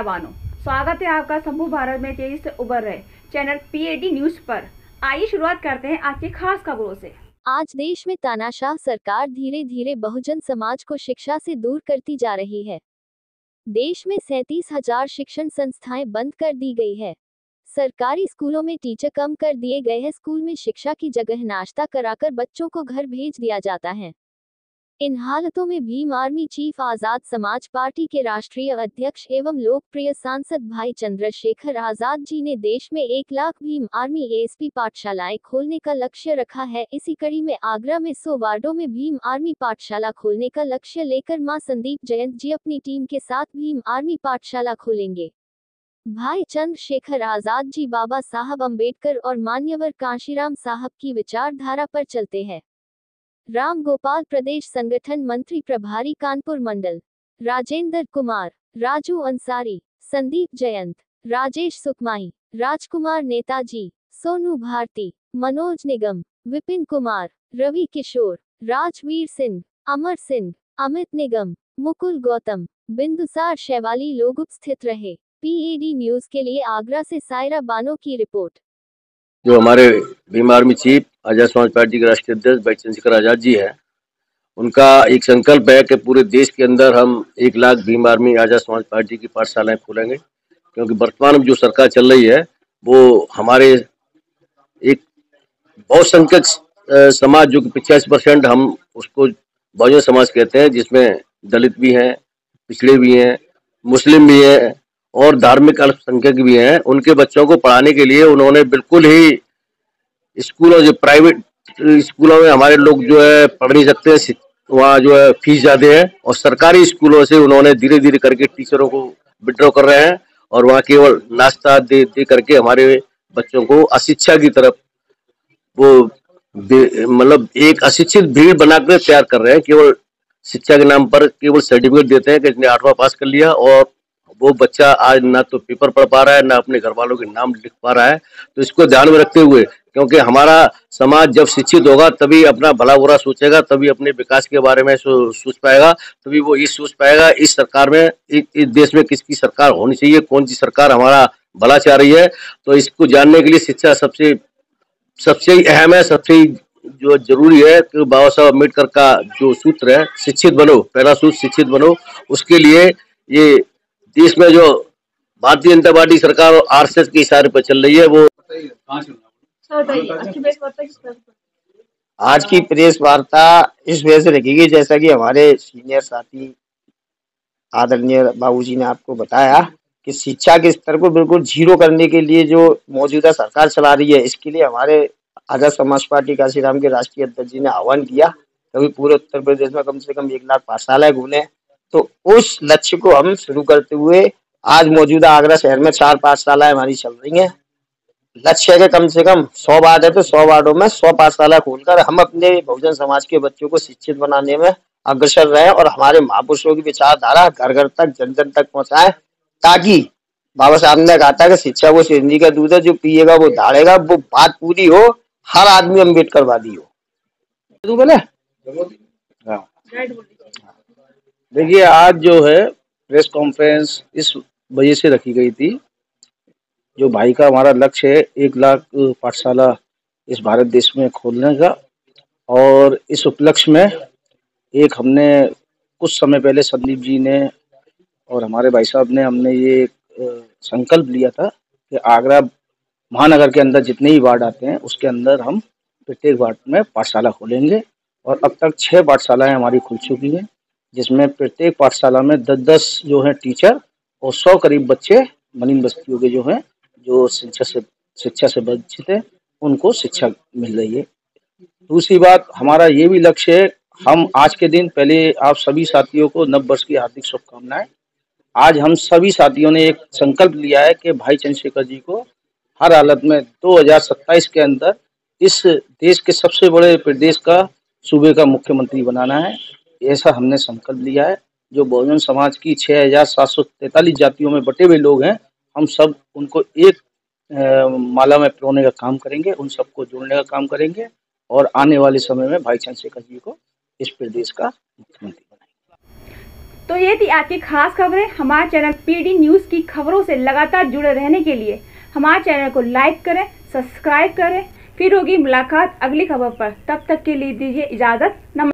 बानो। स्वागत है आपका संपूर्ण भारत में तेजी से उभर रहे चैनल पीएडी न्यूज पर। आइए शुरुआत करते हैं आज की खास खबरों से। आज देश में तानाशाह सरकार धीरे धीरे बहुजन समाज को शिक्षा से दूर करती जा रही है। देश में 37,000 शिक्षण संस्थाएं बंद कर दी गई है। सरकारी स्कूलों में टीचर कम कर दिए गए हैं। स्कूल में शिक्षा की जगह नाश्ता कराकर बच्चों को घर भेज दिया जाता है। इन हालतों में Bhim army chief Azad Samaj party के राष्ट्रीय अध्यक्ष एवं लोकप्रिय सांसद भाई चंद्रशेखर आजाद जी ने देश में 1 लाख भीम आर्मी एएसपी पाठशालाएं खोलने का लक्ष्य रखा है। इसी कड़ी में आगरा में 100 वार्डों में भीम आर्मी पाठशाला खोलने का लक्ष्य लेकर मां संदीप जयंत जी अपनी टीम के साथ भीम आर्मी पाठशाला खोलेंगे। भाई चंद्रशेखर आजाद जी बाबा साहब अम्बेडकर और मान्यवर कांशीराम साहब की विचारधारा पर चलते हैं। राम गोपाल प्रदेश संगठन मंत्री प्रभारी कानपुर मंडल, राजेंद्र कुमार, राजू अंसारी, संदीप जयंत, राजेश सुकमाई, राजकुमार नेताजी, सोनू भारती, मनोज निगम, विपिन कुमार, रवि किशोर, राजवीर सिंह, अमर सिंह, अमित निगम, मुकुल गौतम, बिंदुसार शैवाली लोग उपस्थित रहे। पीएडी न्यूज के लिए आगरा से सायरा बानो की रिपोर्ट। जो हमारे Bhim army chief Azad Samaj party के राष्ट्रीय अध्यक्ष भाई चंद्रशेखर आजाद जी है, उनका एक संकल्प है कि पूरे देश के अंदर हम 1 लाख भीम आर्मी आजाद समाज पार्टी की पाठशालाएं खोलेंगे। क्योंकि वर्तमान में जो सरकार चल रही है वो हमारे एक बहुसंख्यक समाज जो कि 85% हम उसको बहुजन समाज कहते हैं, जिसमें दलित भी हैं, पिछड़े भी हैं, मुस्लिम भी हैं और धार्मिक अल्पसंख्यक भी हैं। उनके बच्चों को पढ़ाने के लिए उन्होंने बिल्कुल ही स्कूलों जो प्राइवेट स्कूलों में हमारे लोग जो है पढ़ नहीं सकते, वहाँ जो है फीस ज्यादा है, और सरकारी स्कूलों से उन्होंने धीरे धीरे करके टीचरों को विड्रॉ कर रहे हैं और वहाँ केवल नाश्ता दे करके हमारे बच्चों को अशिक्षा की तरफ वो मतलब एक अशिक्षित भीड़ बनाकर तैयार कर रहे हैं। केवल शिक्षा के नाम पर केवल सर्टिफिकेट देते हैं कि इसने 8वां पास कर लिया, और वो बच्चा आज ना तो पेपर पढ़ पा रहा है, ना अपने घर वालों के नाम लिख पा रहा है। तो इसको ध्यान में रखते हुए, क्योंकि हमारा समाज जब शिक्षित होगा तभी अपना भला बुरा सोचेगा, तभी अपने विकास के बारे में सोच पाएगा, तभी वो ये सोच पाएगा इस सरकार में, इस देश में किसकी सरकार होनी चाहिए, कौन सी सरकार हमारा भला चाह रही है। तो इसको जानने के लिए शिक्षा सबसे ही अहम है, सबसे ही जो जरूरी है। कि बाबा साहब अम्बेडकर का जो सूत्र है, शिक्षित बनो, पहला सूत्र शिक्षित बनो, उसके लिए ये देश में जो भारतीय जनता पार्टी सरकार और आरएसएस के इशारे पर चल रही है वो। आज की प्रेस वार्ता इस वजह से रखेगी, जैसा कि हमारे सीनियर साथी आदरणीय बाबूजी ने आपको बताया कि शिक्षा के स्तर को बिल्कुल जीरो करने के लिए जो मौजूदा सरकार चला रही है, इसके लिए हमारे आजाद समाज पार्टी कांशीराम के राष्ट्रीय अध्यक्ष जी ने आह्वान किया कि पूरे उत्तर प्रदेश में कम से कम 1 लाख पाठशालाएं खुले। तो उस लक्ष्य को हम शुरू करते हुए आज मौजूदा आगरा शहर में 4 पाठशालाएं हमारी चल रही हैं। लक्ष्य है कि कम से कम 100 वार्ड है तो 100 वार्डों में 100 पाठशाला खोलकर हम अपने बहुजन समाज के बच्चों को शिक्षित बनाने में अग्रसर रहे और हमारे महापुरुषों की विचारधारा घर घर तक, जन जन तक पहुंचाए, ताकि बाबा साहब ने कहा था कि शिक्षा वो सिंधी का दूध है, जो पिएगा वो दहाड़ेगा। वो बात पूरी हो, हर आदमी अम्बेडकरवादी हो। देखिए, आज जो है प्रेस कॉन्फ्रेंस इस वजह से रखी गई थी, जो भाई का हमारा लक्ष्य है 1 लाख पाठशाला इस भारत देश में खोलने का। और इस उपलक्ष्य में एक हमने कुछ समय पहले संदीप जी ने और हमारे भाई साहब ने हमने ये संकल्प लिया था कि आगरा महानगर के अंदर जितने ही वार्ड आते हैं उसके अंदर हम प्रत्येक वार्ड में पाठशाला खोलेंगे। और अब तक 6 पाठशालाएं हमारी खुल चुकी हैं, जिसमें प्रत्येक पाठशाला में 10-10 जो हैं टीचर और 100 करीब बच्चे मलिन बस्तियों के जो हैं, जो शिक्षा से वंचित है, उनको शिक्षा मिल रही है। दूसरी बात, हमारा ये भी लक्ष्य है, हम आज के दिन पहले आप सभी साथियों को नव वर्ष की हार्दिक शुभकामनाएं। आज हम सभी साथियों ने एक संकल्प लिया है कि भाई चंद्रशेखर जी को हर हालत में 2027 के अंदर इस देश के सबसे बड़े प्रदेश का, सूबे का मुख्यमंत्री बनाना है। ऐसा हमने संकल्प लिया है। जो बहुजन समाज की 6,743 जातियों में बटे हुए लोग हैं, हम सब उनको एक माला में पिरोने का काम करेंगे, उन सबको जोड़ने का काम करेंगे और आने वाले समय में भाई चंद्रशेखर जी को इस प्रदेश का मुख्यमंत्री बनाएंगे। तो ये थी आज की खास खबरें। हमारे चैनल पीएडी न्यूज़ की खबरों से लगातार जुड़े रहने के लिए हमारे चैनल को लाइक करें, सब्सक्राइब करें। फिर होगी मुलाकात अगली खबर पर। तब तक के लिए दीजिए इजाज़त। नमस्कार।